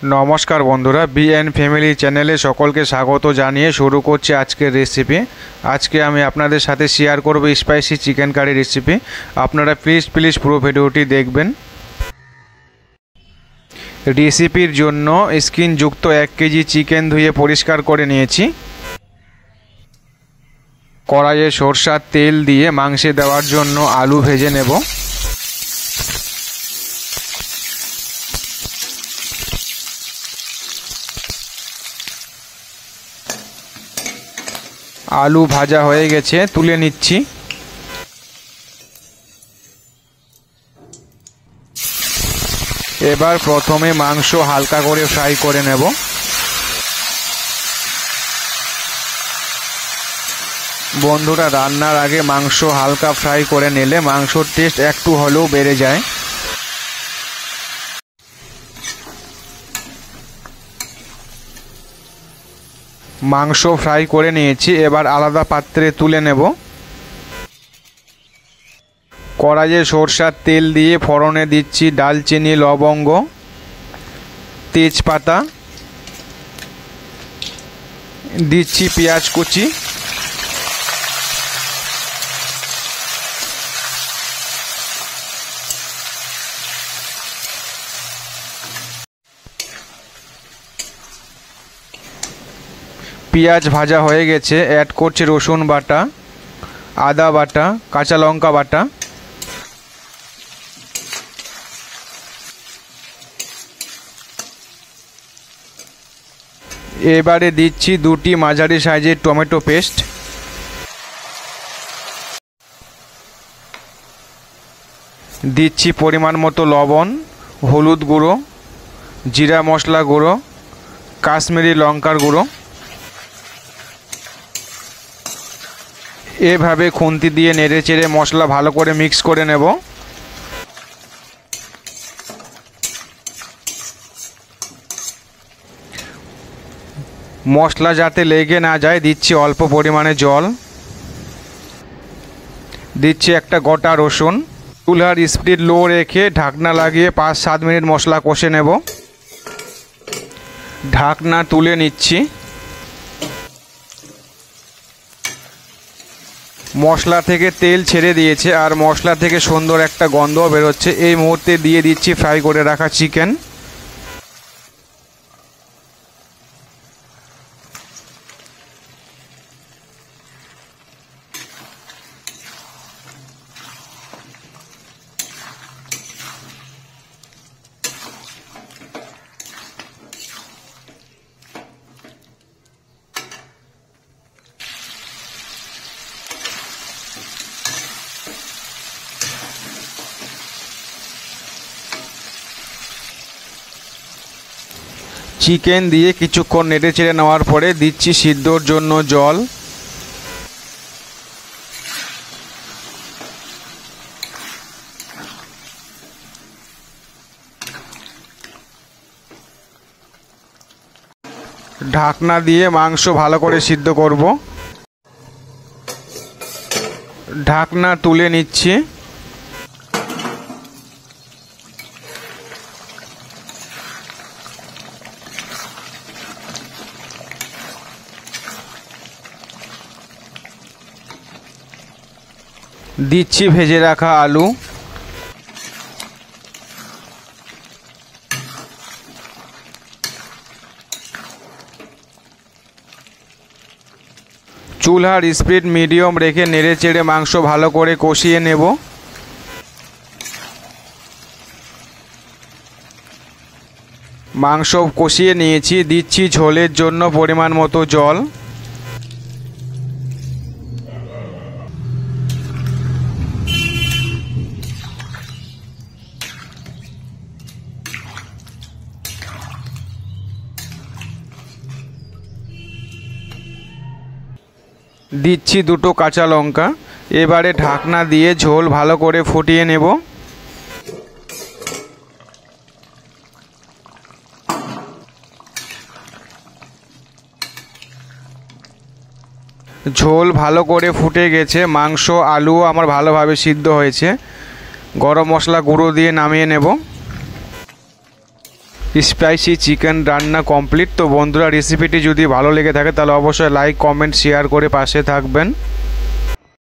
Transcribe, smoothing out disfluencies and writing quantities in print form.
नमस्कार बंधुरा B and family चैनेले सकलके स्वागत जानिए शुरू करছি আজকের রেসিপি। আজকে আমি আপনাদের সাথে শেয়ার করব স্পাইসি চিকেন কারি রেসিপি। আপনারা প্লিজ পুরো ভিডিওটি দেখবেন। রেসিপির জন্য স্কিনযুক্ত 1 কেজি চিকেন ধুয়ে পরিষ্কার করে নিয়েছি। কড়াইয়ে সরষের তেল দিয়ে মাংসে দেওয়ার জন্য আলু ভেজে নেব। आलू भाजा हो गेछे तुले निচ্ছি। एबार प्रथमे मांस हालका करे फ्राई करे नेब। बंधुरा रान्नार आगे मांस हालका फ्राई करे निले मांसर टेस्ट एकटू हलेও बेड़े जाए। मांस फ्राई करे निয়েছি। এবার আলাদা পাত্রে তুলে নেব। কড়াইয়ে সরষের তেল দিয়ে ফোড়নে দিচ্ছি দালচিনি, লবঙ্গ, তেজপাতা, দিচ্ছি পেঁয়াজ কুচি, पेঁয়াজ भाजा हो गेছে ऐड করছি রসুন বাটা, আদা বাটা, কাঁচা লঙ্কা বাটা। এবারে দিচ্ছি 2টি মাঝারি সাইজের টমেটো পেস্ট, দিচ্ছি পরিমাণ মতো লবণ, হলুদ গুঁড়ো, জিরা মশলা গুঁড়ো, কাশ্মীরি লঙ্কার গুঁড়ো। এভাবে খুন্তি দিয়ে নেড়ে চেড়ে মশলা ভালো করে মিক্স করে নেব। মশলা যাতে লেগে না যায় দিচ্ছি অল্প পরিমাণে জল, দিচ্ছি একটা গোটা রসুন। চুলার স্পিড লো রেখে ঢাকনা লাগিয়ে 5-7 মিনিট মশলা কষে নেব। ঢাকনা তুলে নিচ্ছি। মশলা থেকে তেল ছেড়ে দিয়েছে আর মশলা থেকে সুন্দর একটা গন্ধ বের হচ্ছে। এই মুহূর্তে দিয়ে দিচ্ছি ফ্রাই করে রাখা চিকেন। চিকেন দিয়ে কিছুক্ষণ নেড়ে চেড়ে নেওয়ার পরে দিচ্ছি সিদ্ধর জন্য জল। ঢাকনা দিয়ে মাংস ভালো করে সিদ্ধ করব। ঢাকনা তুলে নিচ্ছি। দিচ্ছি ভেজে রাখা আলু, চুলার স্পিড মিডিয়াম রেখে নেড়ে চেড়ে মাংস ভালো করে কষিয়ে নেব। মাংস কষিয়ে নিয়েছি, দিচ্ছি ঝোলের জন্য পরিমাণ মতো জল। দিচ্ছি 2টো কাঁচা লঙ্কা। এবারে ঢাকনা দিয়ে ঝোল ভালো করে ফুটিয়ে নেব। ঝোল ভালো করে ফুটে গেছে, মাংস আলু আমার ভালোভাবে সিদ্ধ হয়েছে। গরম মশলা গুঁড়ো দিয়ে নামিয়ে নেব। স্পাইসি চিকেন রান্না কমপ্লিট। তো বন্ধুরা রেসিপিটি যদি ভালো লেগে থাকে তাহলে অবশ্যই লাইক কমেন্ট শেয়ার করে পাশে থাকবেন।